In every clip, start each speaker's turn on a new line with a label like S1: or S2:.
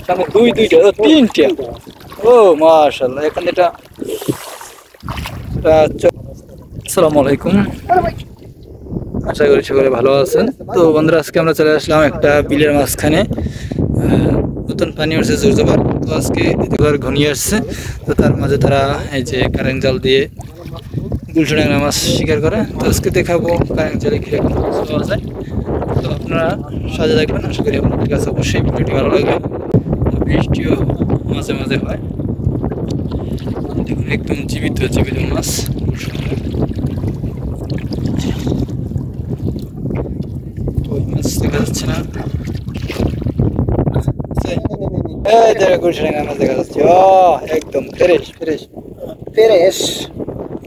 S1: সামনে দুইটা তিনটা। ও মাশাআল্লাহ, এখানে এটা আসসালামু আলাইকুম, আশা করি সকলে ভালো আছেন। তো বন্ধুরা, আজকে আমরা চলে আসলাম একটা বিলের মাঝখানে। নতুন পানি উঠছে জোরজোর। তো আজকে এবার ঘনিয়ে আসছে, তো তার মাঝে তারা এই যে কারেন্ট জাল দিয়ে গুলশা ট্যাংরা মাছ শিকার করে। তো আজকে দেখাবো কারেন্ট জালে কিরকম মাছ পাওয়া যায়। তো আপনারা সাজে দেখবেন, আশা করি আপনাদের কাছে অবশ্যই ভিডিওটি ভালো লাগবে। বৃষ্টিও মাঝে মাঝে হয়, দেখুন একদম জীবিত মাছ। ওই মাছ দেখা যাচ্ছে না, এই দেখো গুলশা ট্যাংরা মাছ দেখা যাচ্ছে। ও একদম ফ্রেশ ফ্রেশ
S2: ফ্রেশ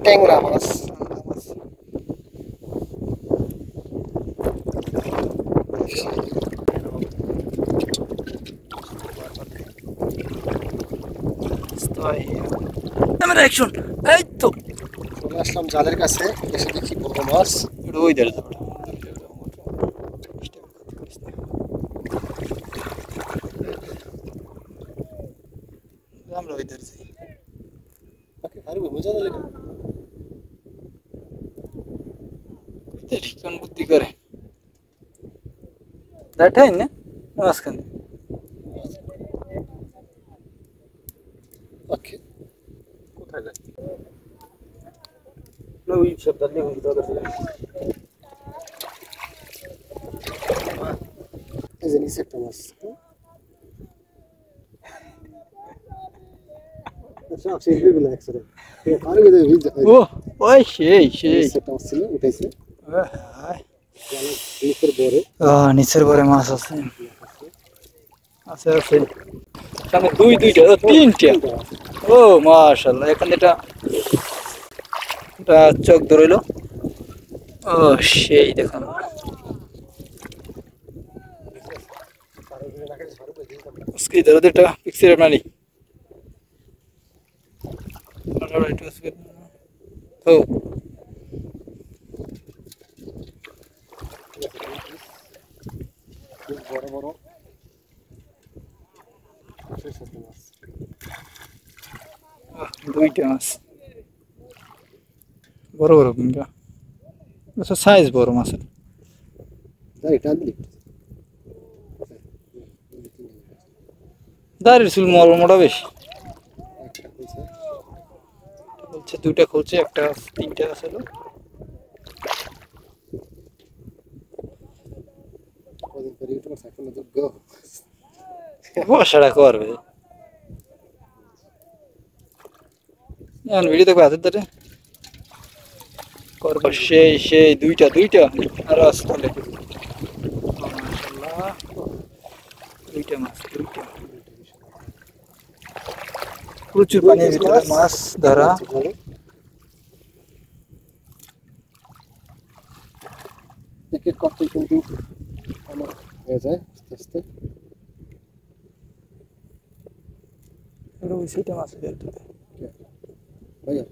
S2: ট্যাংরা মাছ।
S1: Camera action. এই তো
S2: চলে আসলাম জালের কাছে, এসে দেখি বড় মাছ।
S1: ওই ধরে আমরা ওই ধরে যাই। ঠিকান বুদ্ধি করে দেখাই না মাঝখানে।
S2: কোথায় যায়?
S1: ওই সব দাঁড়িয়ে
S2: এই যে নিচে একটা মাছ। সব সেগুলো একসাথে। আর
S1: ও ওই সেই
S2: একটা মাছ ছিল, উঠেছে।
S1: নিচের পরে মাছ আছে আছে আছে সামনে দুইটা তিনটা। ও মাশাআল্লাহ, এখানে এটা চোখ ধরইলো। ও সেই দেখুন, उसकी इधर उधर पिक्चर बना ली। हो
S2: বড় বড়
S1: দুইটা মাছ, বড় বড় কিন্তু আচ্ছা সাইজ বড় মাছের। দাঁড়ির চুল মোটা বেশি। বলছে দুইটা খুলছে, একটা তিনটা আছে। বসাটা করবে ভিডিও দেখবে হাতের ধরে করবো। সেই দুইটা আরো আছে তাহলে। মাশাআল্লাহ, দুইটা মাছ প্রচুর পানির ভিতরে মাছ ধরা।
S2: করতে কিন্তু আমার হয়ে যায় আস্তে আস্তে।
S1: ওই সেটা মাছ
S2: ভাইয়া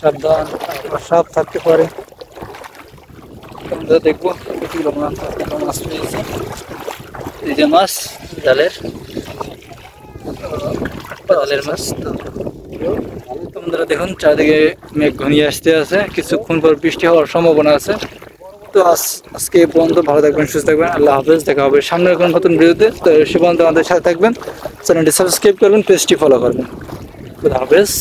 S1: সাবধান, সাপ থাকতে পারে। আমরা দেখবো কতগুলো মাছ পেয়েছে। এই যে মাছ জালের মাছ। তো বন্ধুরা দেখুন, চারদিকে মেঘ ঘনিয়ে আসতে আছে, কিছুক্ষণ পর বৃষ্টি হওয়ার সম্ভাবনা আছে। তো আজকে এই পর্যন্ত, ভালো থাকবেন, সুস্থ থাকবেন, আল্লাহ হাফেজ। দেখা হবে সামনের কোনো নতুন ভিডিওতে। তো সে পর্যন্ত আমাদের সাথে থাকবেন, চ্যানেলটি সাবস্ক্রাইব করবেন, পেজটি ফলো করবেন। আল্লাহ হাফেজ।